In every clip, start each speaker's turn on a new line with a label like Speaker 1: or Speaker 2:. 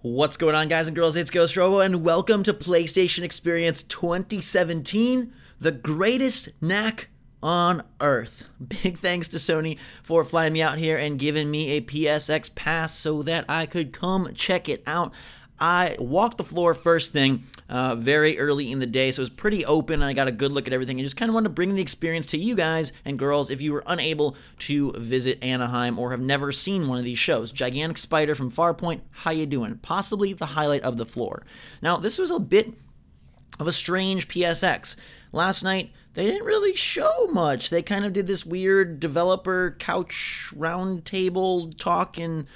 Speaker 1: What's going on, guys and girls? It's Ghost Robo, and welcome to PlayStation Experience 2017, the greatest Knack on Earth. Big thanks to Sony for flying me out here and giving me a PSX pass so that I could come check it out. I walked the floor first thing very early in the day, so it was pretty open, and I got a good look at everything. I just kind of wanted to bring the experience to you guys and girls if you were unable to visit Anaheim or have never seen one of these shows. Gigantic Spider from Farpoint, how you doing? Possibly the highlight of the floor. Now, this was a bit of a strange PSX. Last night, they didn't really show much. They kind of did this weird developer couch roundtable talk and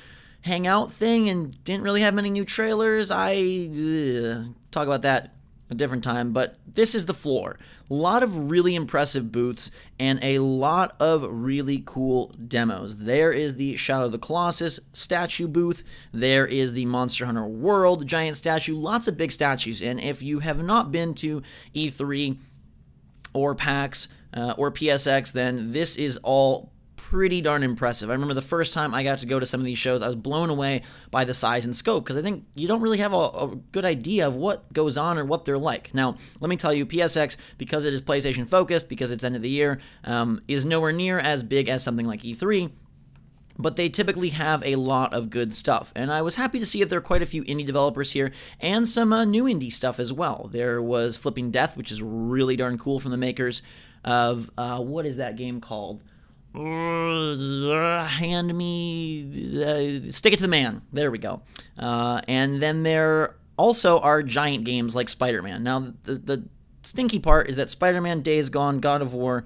Speaker 1: hangout thing and didn't really have many new trailers. Talk about that a different time, but this is the floor. A lot of really impressive booths and a lot of really cool demos. There is the Shadow of the Colossus statue booth. There is the Monster Hunter World giant statue. Lots of big statues, and if you have not been to E3 or PAX or PSX, then this is all pretty darn impressive. I remember the first time I got to go to some of these shows, I was blown away by the size and scope, because I think you don't really have a good idea of what goes on or what they're like. Now, let me tell you, PSX, because it is PlayStation focused, because it's end of the year, is nowhere near as big as something like E3, but they typically have a lot of good stuff. And I was happy to see that there are quite a few indie developers here, and some new indie stuff as well. There was Flipping Death, which is really darn cool, from the makers of, what is that game called? Stick It to the Man. There we go. And then there also are giant games like Spider-Man. Now, the stinky part is that Spider-Man, Days Gone, God of War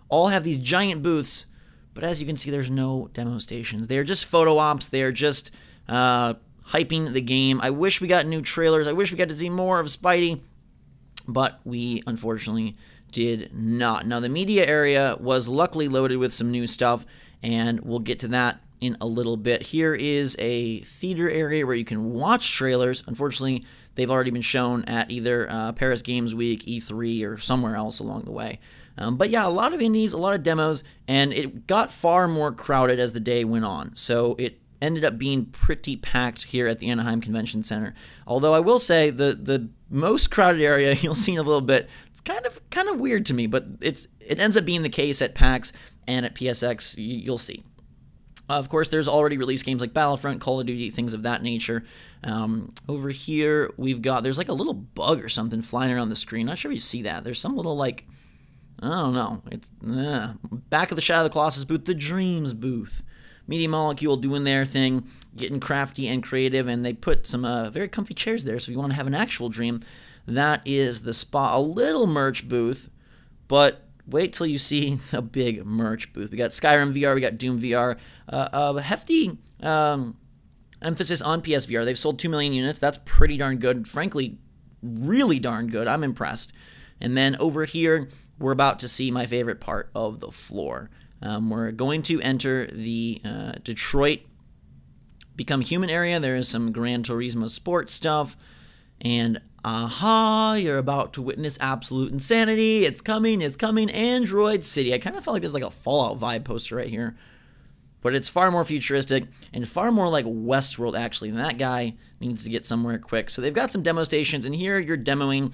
Speaker 1: all have these giant booths, but as you can see, there's no demo stations. They're just photo ops. They're just hyping the game. I wish we got new trailers. I wish we got to see more of Spidey, but we unfortunately did not. Now, the media area was luckily loaded with some new stuff, and we'll get to that in a little bit. Here is a theater area where you can watch trailers. Unfortunately, they've already been shown at either Paris Games Week, E3, or somewhere else along the way. But yeah, a lot of indies, a lot of demos, and it got far more crowded as the day went on. So it ended up being pretty packed here at the Anaheim Convention Center. Although I will say the most crowded area you'll see in a little bit, it's kind of weird to me, but it ends up being the case at PAX and at PSX. You'll see. Of course, there's already released games like Battlefront, Call of Duty, things of that nature. Over here, there's like a little bug or something flying around the screen. Not sure if you see that. There's some little, like, I don't know. It's back of the Shadow of the Colossus booth, the Dreams booth. Media Molecule doing their thing, getting crafty and creative, and they put some very comfy chairs there, so if you want to have an actual dream, that is the spot. A little merch booth, but wait till you see a big merch booth. We got Skyrim VR, we got Doom VR, a hefty emphasis on PSVR. They've sold 2 million units. That's pretty darn good. Frankly, really darn good. I'm impressed. And then over here, we're about to see my favorite part of the floor. We're going to enter the Detroit Become Human area. There is some Gran Turismo sports stuff. And you're about to witness absolute insanity. It's coming, Android City. I kind of felt like there's like a Fallout vibe poster right here. But it's far more futuristic and far more like Westworld, actually. And that guy needs to get somewhere quick. So they've got some demo stations. And here you're demoing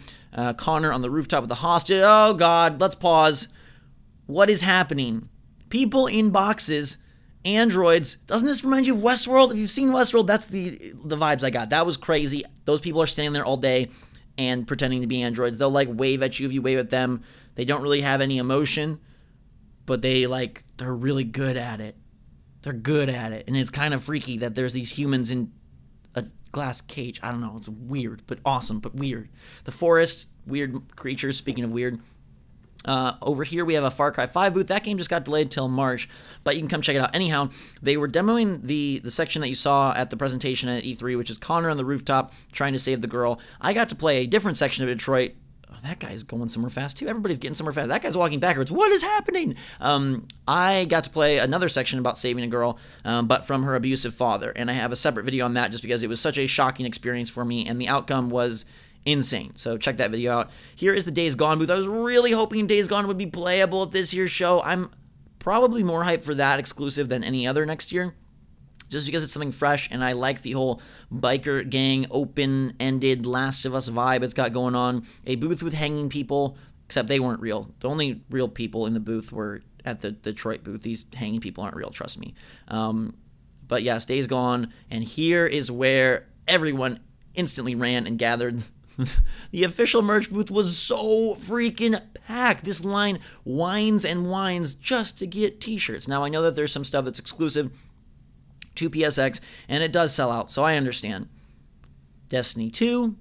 Speaker 1: Connor on the rooftop with the hostage. Oh, God. Let's pause. What is happening? People in boxes, androids. Doesn't this remind you of Westworld? If you've seen Westworld, that's the vibes I got. That was crazy. Those people are standing there all day and pretending to be androids. They'll like wave at you if you wave at them. They don't really have any emotion, but they're really good at it. They're good at it. And it's kind of freaky that there's these humans in a glass cage. I don't know. It's weird, but awesome, but weird. The forest, weird creatures, speaking of weird. Over here we have a Far Cry 5 booth. That game just got delayed till March, but you can come check it out. Anyhow, they were demoing the section that you saw at the presentation at E3, which is Connor on the rooftop trying to save the girl. I got to play a different section of Detroit. Oh, that guy's going somewhere fast too. Everybody's getting somewhere fast. That guy's walking backwards. What is happening? I got to play another section about saving a girl, but from her abusive father, and I have a separate video on that just because it was such a shocking experience for me, and the outcome was insane. So check that video out. Here is the Days Gone booth. I was really hoping Days Gone would be playable at this year's show. I'm probably more hyped for that exclusive than any other next year. just because it's something fresh, and I like the whole biker gang, open-ended Last of Us vibe it's got going on. A booth with hanging people, except they weren't real. The only real people in the booth were at the Detroit booth. These hanging people aren't real, trust me. But yes, Days Gone, and here is where everyone instantly ran and gathered. The official merch booth was so freaking packed. This line whines and whines just to get t-shirts. Now, I know that there's some stuff that's exclusive to PSX, and it does sell out, so I understand. Destiny 2,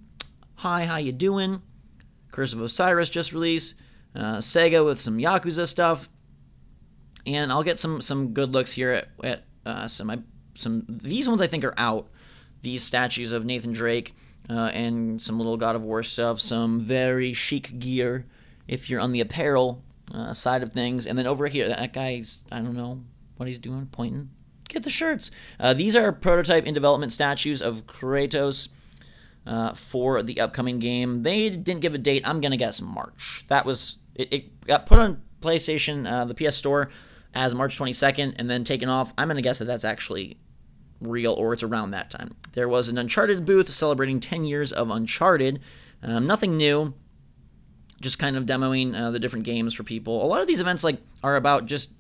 Speaker 1: hi, how you doing? Curse of Osiris just released. Sega with some Yakuza stuff. And I'll get some good looks here at some. These ones I think are out. These statues of Nathan Drake and some little God of War stuff. Some very chic gear if you're on the apparel side of things. And then over here, that guy's, I don't know what he's doing, pointing. Get the shirts. These are prototype in development statues of Kratos for the upcoming game. They didn't give a date. I'm going to guess March. That was, it got put on PlayStation, the PS Store, as March 22nd, and then taken off. I'm going to guess that that's actually real, or it's around that time. There was an Uncharted booth celebrating 10 years of Uncharted. Nothing new, just kind of demoing the different games for people. A lot of these events are about just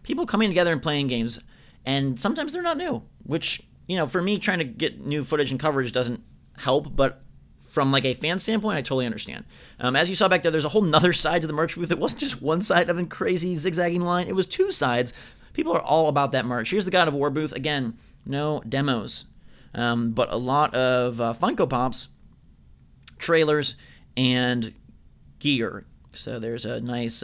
Speaker 1: people coming together and playing games, and sometimes they're not new, which, for me, trying to get new footage and coverage doesn't help, but from a fan standpoint, I totally understand. As you saw back there, there's a whole nother side to the merch booth. It wasn't just one side of a crazy zigzagging line. It was two sides. People are all about that merch. Here's the God of War booth. Again, no demos, but a lot of Funko Pops, trailers, and gear. So there's a nice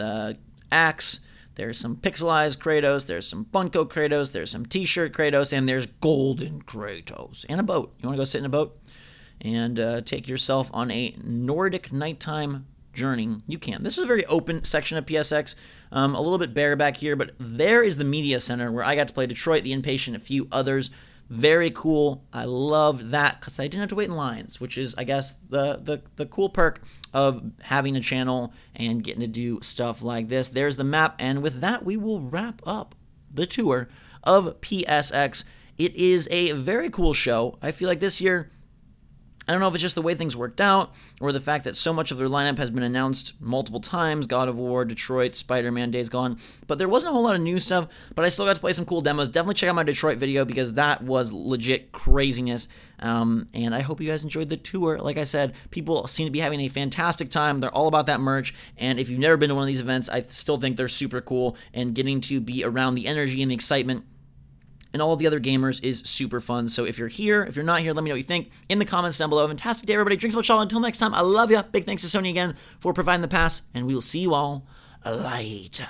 Speaker 1: axe. There's some pixelized Kratos. There's some Funko Kratos. There's some t-shirt Kratos. And there's golden Kratos. And a boat. You want to go sit in a boat and take yourself on a Nordic nighttime journey? You can. This is a very open section of PSX. A little bit bare back here, but there is the media center where I got to play Detroit, The Inpatient, a few others. Very cool. I love that because I didn't have to wait in lines, which is, I guess, the cool perk of having a channel and getting to do stuff like this. There's the map, and with that, we will wrap up the tour of PSX. It is a very cool show. I feel like this year, I don't know if it's just the way things worked out or the fact that so much of their lineup has been announced multiple times, God of War, Detroit, Spider-Man, Days Gone, but there wasn't a whole lot of new stuff, but I still got to play some cool demos. Definitely check out my Detroit video because that was legit craziness, and I hope you guys enjoyed the tour. Like I said, people seem to be having a fantastic time. They're all about that merch, and if you've never been to one of these events, I still think they're super cool, and getting to be around the energy and the excitement and all of the other gamers is super fun. So if you're here, if you're not here, let me know what you think in the comments down below. Fantastic day, everybody. Drinks about y'all. Until next time, I love ya. Big thanks to Sony again for providing the pass, and we will see you all later.